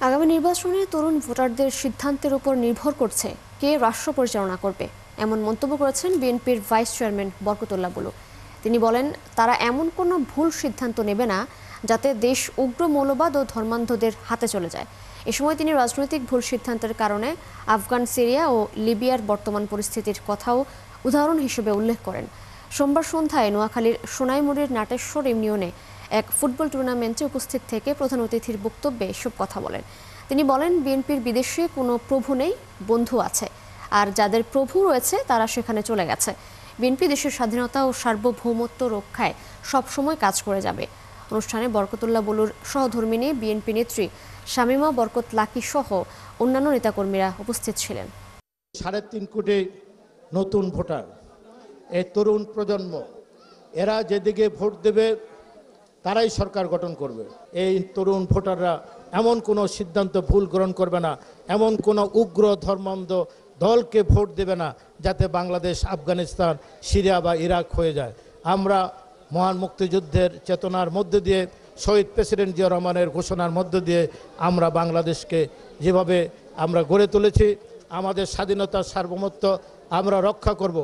আগামী নির্বাচনে তরুণ ভোটারদের সিদ্ধান্তের উপর নির্ভর করছে কে রাষ্ট্র পরিচালনা করবে, এমন মন্তব্য করেছেন বিএনপির ভাইস চেয়ারম্যান বরকতুল্লাহ বুলু। তিনি বলেন, তারা এমন কোনো ভুল সিদ্ধান্ত নেবে না যাতে দেশ উগ্র মৌলবাদ ও ধর্মান্ধদের হাতে চলে যায়। এ সময় তিনি রাজনৈতিক ভুল সিদ্ধান্তের কারণে আফগান, সিরিয়া ও লিবিয়ার বর্তমান পরিস্থিতির কথাও উদাহরণ হিসেবে উল্লেখ করেন। সোমবার সন্ধ্যায় নোয়াখালীর সোনাইমুড়ির নাটেশ্বর ইউনিয়নে এক ফুটবল টুর্নামেন্টে উপস্থিত থেকে প্রধান অতিথির বক্তব্যে এসব কথা বলেন। তিনি বলেন, বিএনপির বিদেশে কোনো প্রভু নেই, বন্ধু আছে, আর যাদের প্রভু রয়েছে তারা সেখানে চলে গেছে। বিএনপি দেশের স্বাধীনতা ও সার্বভৌমত্ব রক্ষায় সবসময় কাজ করে যাবে। অনুষ্ঠানে বরকতুল্লাহ বুলুর সহধর্মিনী বিএনপি নেত্রী শামীমা বরকত লাকি সহ অন্যান্য নেতাকর্মীরা উপস্থিত ছিলেন। 3.5 কোটি নতুন ভোটার, এই তরুণ প্রজন্ম, এরা যেদিকে ভোট দেবে তারাই সরকার গঠন করবে। এই তরুণ ভোটাররা এমন কোনো সিদ্ধান্ত ভুল গ্রহণ করবে না, এমন কোনো উগ্র ধর্মান্ধ দলকে ভোট দেবে না যাতে বাংলাদেশ, আফগানিস্তান, সিরিয়া বা ইরাক হয়ে যায়। আমরা মহান মুক্তিযুদ্ধের চেতনার মধ্যে দিয়ে, শহীদ প্রেসিডেন্ট জিয়া রহমানের ঘোষণার মধ্য দিয়ে আমরা বাংলাদেশকে যেভাবে আমরা গড়ে তুলেছি, আমাদের স্বাধীনতার সার্বভৌমত্ব আমরা রক্ষা করব।